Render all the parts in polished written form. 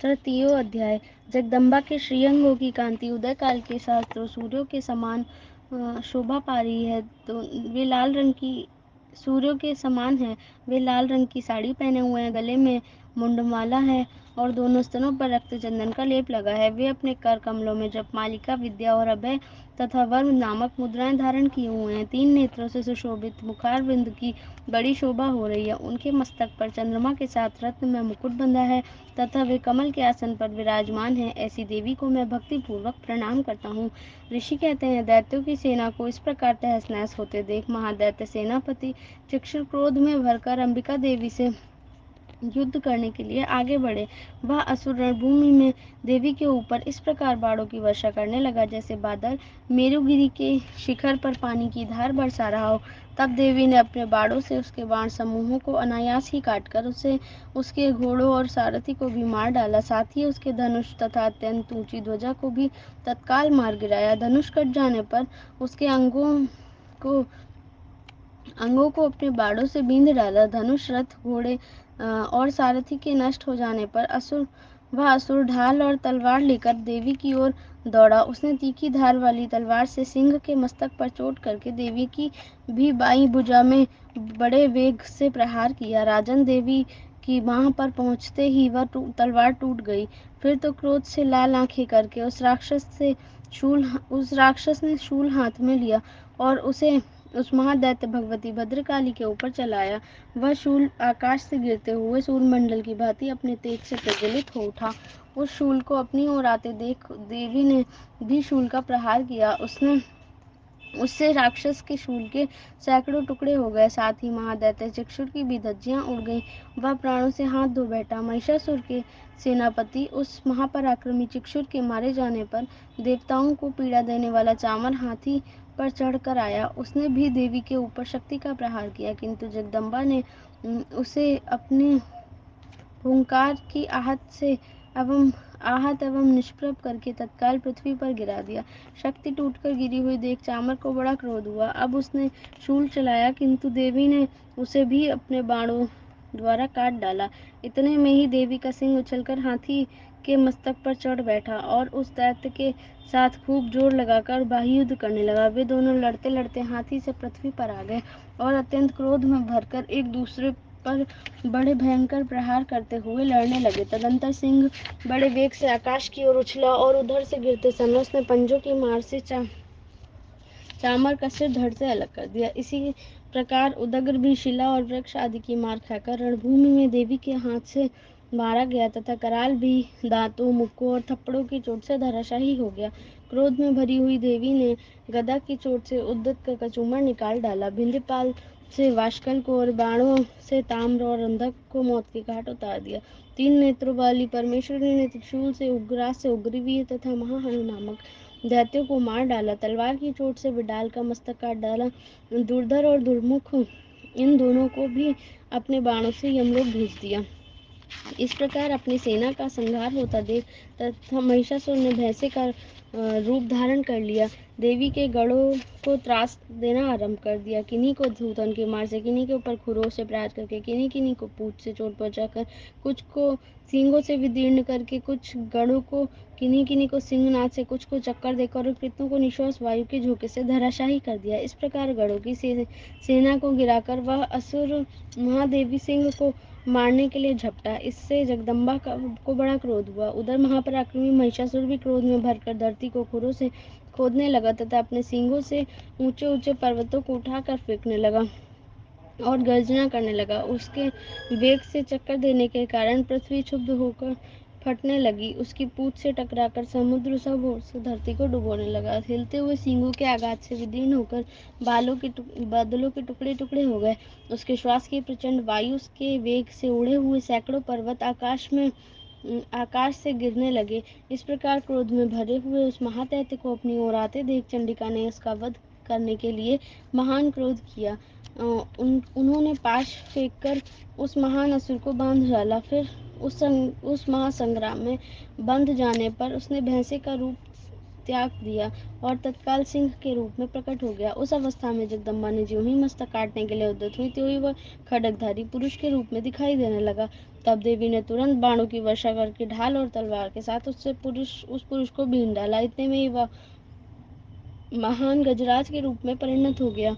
तृतीय अध्याय। जगदम्बा के श्रीअंगों की कांति उदय काल के सहस्त्रों सूर्यों के समान शोभा पा रही है। तो वे लाल रंग की सूर्यों के समान है। वे लाल रंग की साड़ी पहने हुए हैं, गले में मुंडमाला है और दोनों स्तनों पर रक्त चंदन का लेप लगा है। वे अपने कर कमलों में जपमालिका, विद्या और अभय तथा वर्म नामक मुद्राएं धारण किए हुए हैं। 3 नेत्रों से सुशोभित मुखारविंद की बड़ी शोभा हो रही है। उनके मस्तक पर चंद्रमा के साथ रत्न में मुकुट बंधा है तथा वे कमल के आसन पर विराजमान है। ऐसी देवी को मैं भक्ति पूर्वक प्रणाम करता हूँ। ऋषि कहते हैं, दैत्यों की सेना को इस प्रकार तहस नहस होते देख महादैत्य सेनापति चक्षुर क्रोध में भरकर अंबिका देवी से युद्ध करने के लिए आगे बढ़े। वह असुर रणभूमि में देवी के ऊपर इस प्रकार बाणों की वर्षा करने लगा जैसे बादल मेरुगिरी के शिखर पर पानी की धार बरसा रहा हो। तब देवी ने अपने बाणों से उसके बाण समूहों को अनायास ही काटकर उसे, उसके घोड़ों और सारथी को भी मार डाला। साथ ही उसके धनुष तथा अत्यंत ऊंची ध्वजा को भी तत्काल मार गिराया। धनुष कट जाने पर उसके अंगों को अपने बाणों से बींध डाला। धनुष, रथ, घोड़े और सारथी के नष्ट हो जाने पर वह असुर ढाल और तलवार लेकर देवी की ओर दौड़ा। उसने तीखी धार वाली तलवार से सिंह के मस्तक पर चोट करके देवी की भी बाईं भुजा में बड़े वेग से प्रहार किया। राजन, देवी की बाह पर पहुंचते ही वह तलवार टूट गई। फिर तो क्रोध से लाल आंखें करके उस राक्षस ने शूल हाथ में लिया और उस महादैत्य भगवती भद्रकाली के ऊपर चलाया। वह शूल आकाश से गिरते हुए सूर्यमंडल की भांति अपने तेज से प्रज्वलित हो उठा। उस शूल को अपनी ओर आते देख देवी ने भी शूल का प्रहार किया। उससे राक्षस के शूल के सैकड़ों टुकड़े हो गए। साथ ही महादैत्य चक्षुर की भी धज्जियां उड़ गईं। वह प्राणों से हाथ धो बैठा। महिषासुर के सेनापति उस महापराक्रमी चक्षुर के मारे जाने पर देवताओं को पीड़ा देने वाला चामर हाथी पर चढ़कर आया। उसने भी देवी के ऊपर शक्ति का प्रहार किया, किंतु जगदम्बा ने उसे अपने हुंकार की आहत एवं निष्प्रभ करके तत्काल पृथ्वी पर गिरा दिया। शक्ति टूटकर गिरी हुई देख चामर को बड़ा क्रोध हुआ। अब उसने शूल चलाया, किंतु देवी ने उसे भी अपने बाणों द्वारा काट डाला। इतने में ही देवी का सिंह उछलकर हाथी के मस्तक पर चढ़ बैठा और उस दैत्य के साथ खूब जोर लगाकर बाही युद्ध करने लगा। वे दोनों लड़ते लड़ते हाथी से पृथ्वी पर आ गए और अत्यंत क्रोध में भरकर एक दूसरे पर बड़े भयंकर प्रहार करते हुए लड़ने लगे। तदंतर सिंह बड़े वेग से आकाश की ओर उछला और उधर से गिरते समय उसने पंजों की मार से चामर का सिर धड़ से अलग कर दिया। इसी प्रकार उदग्र भी शिला और वृक्ष आदि की मार खाकर रणभूमि में देवी के हाथ से मारा गया तथा कराल भी दांतों, मुक्कों और थप्पड़ों की चोट से धराशायी हो गया। क्रोध में भरी हुई देवी ने गदा की चोट से उद्यत का कचूमर निकाल डाला। बिंदीपाल से वाष्कल को और बाणों से ताम्र और अंधक को मौत के घाट उतार दिया। 3 नेत्रों वाली परमेश्वरी ने त्रिशूल से उग्रास से उग्रवीर तथा महाहनु नामक दैत्यों को मार डाला। तलवार की चोट से विडाल का मस्तक काट डाला। दुर्धर और दुर्मुख इन दोनों को भी अपने बाणों से यमलोक भेज दिया। इस प्रकार अपनी सेना का संहार होता देख तथा महिषासुर ने भैंसे का रूप धारण कर लिया। देवी के गढ़ों को त्रास देना आरंभ कर दिया। किन्हीं को धूतन के मार से, किन्हीं के ऊपर खुरों से प्रहार करके, किन्हीं किन्हीं को पूंछ से चोट पहुंचाकर, कुछ को सींगों से विदीर्ण करके, कुछ गढ़ों को किन्हीं किन्हीं को सिंहनाद से, कुछ को चक्कर देकर और कितनों को निश्वास वायु के झोंके से धराशायी कर दिया। इस प्रकार गढ़ों की सेना को गिराकर वह असुर महादेवी सिंह को मारने के लिए झपटा। इससे जगदम्बा को बड़ा क्रोध हुआ। उधर महापराक्रमी महिषासुर भी क्रोध में भरकर धरती को खुरों से खोदने लगा तथा अपने सींगों से ऊंचे ऊंचे पर्वतों को उठाकर फेंकने लगा और गर्जना करने लगा। उसके वेग से चक्कर देने के कारण पृथ्वी क्षुब्ध होकर फटने लगी। उसकी पूंछ से टकराकर समुद्र सब ओर से धरती को डुबोने लगा। हिलते हुए सींगों के आघात से विदीर्ण होकर बादलों के टुकड़े टुकड़े हो गए। उसके श्वास की प्रचंड वायु के वेग से उड़े हुए सैकड़ों पर्वत आकाश से गिरने लगे। इस प्रकार क्रोध में भरे हुए उस महादैत्य को अपनी ओर आते देख चंडिका ने उसका वध करने के लिए महान क्रोध किया। उन्होंने पाश फेंककर उस महान असुर को बांध डाला। फिर उस महासंग्राम में बंध जाने पर उसने भैंसे का रूप त्याग दिया और तत्काल सिंह के रूप में प्रकट हो गया। उस अवस्था में जगदम्बा ने ज्यों ही मस्तक काटने के लिए उद्यत हुई, त्यों ही वह खड्गधारी पुरुष के रूप में दिखाई देने लगा। तब देवी ने तुरंत बाणों की वर्षा करके ढाल और तलवार के साथ उस पुरुष को बीन डाला। इतने में ही वह महान गजराज के रूप में परिणत हो गया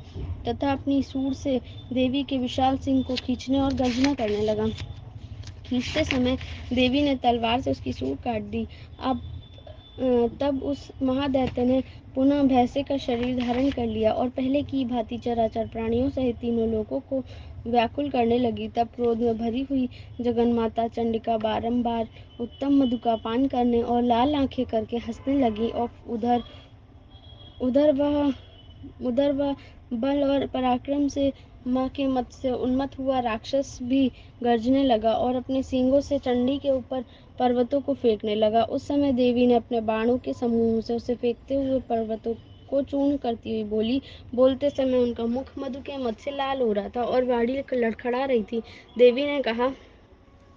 तथा अपनी सूंड से देवी के विशाल सिंह को खींचने और गर्जना करने लगा। खींचते समय देवी ने तलवार से उसकी सूंड काट दी। अब तब उस महादैत्य ने पुनः भैंसे का शरीर धारण कर लिया और पहले की भांति चराचर प्राणियों सहित तीनों लोगों को व्याकुल करने लगी। तब क्रोध में भरी हुई जगन्माता चंडिका बारंबार उत्तम मधु का पान करने और लाल आंखें करके हंसने लगी और उधर वह बल और पराक्रम से माँ के मत से उन्मत्त हुआ राक्षस भी गर्जने लगा और अपने सींगों से चंडी के ऊपर पर्वतों को फेंकने लगा। उस समय देवी ने अपने बाणों के समूह से उसे फेंकते हुए पर्वतों को चूर्ण करती हुई बोली। बोलते समय उनका मुख मधु के मत से लाल हो रहा था और वाणी लड़खड़ा रही थी। देवी ने कहा,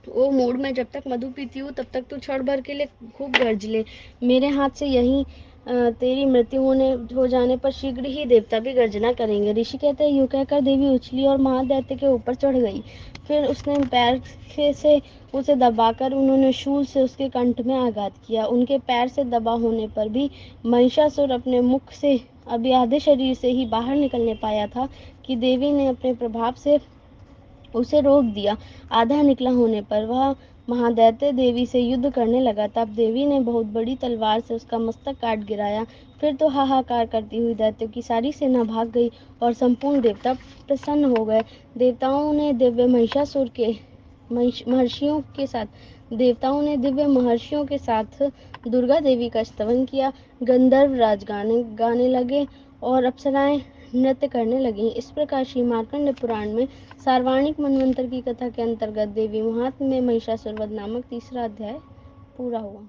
ओ मूड, मैं जब तक मधु पीती हूँ तब तक तू क्षण भर के लिए खूब गर्ज ले। मेरे हाथ से यही तेरी मृत्यु हो जाने पर शीघ्र ही देवता भी गर्जना करेंगे। ऋषि कहते हैं, यूं कहकर देवी उछली और महादैत्य के ऊपर चढ़ गई। फिर उसने पैर से उसे दबाकर उन्होंने शूल से उसके कंठ में आघात किया। उनके पैर से दबा होने पर भी महिषासुर अपने मुख से अभी आधे शरीर से ही बाहर निकलने पाया था कि देवी ने अपने प्रभाव से उसे रोक दिया। आधा निकला होने पर वह महादैत्य देवी से युद्ध करने लगा। तब देवी ने बहुत बड़ी तलवार से उसका मस्तक काट गिराया। फिर तो हाहाकार करती हुई दैत्यों की सारी सेना भाग गई और संपूर्ण देवता प्रसन्न हो गए। देवताओं ने दिव्य महर्षियों के साथ दुर्गा देवी का स्तवन किया। गंधर्व राज गाने गाने लगे और अप्सराएं नृत्य करने लगी। इस प्रकार श्री मार्कंड पुराण में सार्वणिक मनवंतर की कथा के अंतर्गत देवी महात्म्य में महिषासुर वध नामक तीसरा अध्याय पूरा हुआ।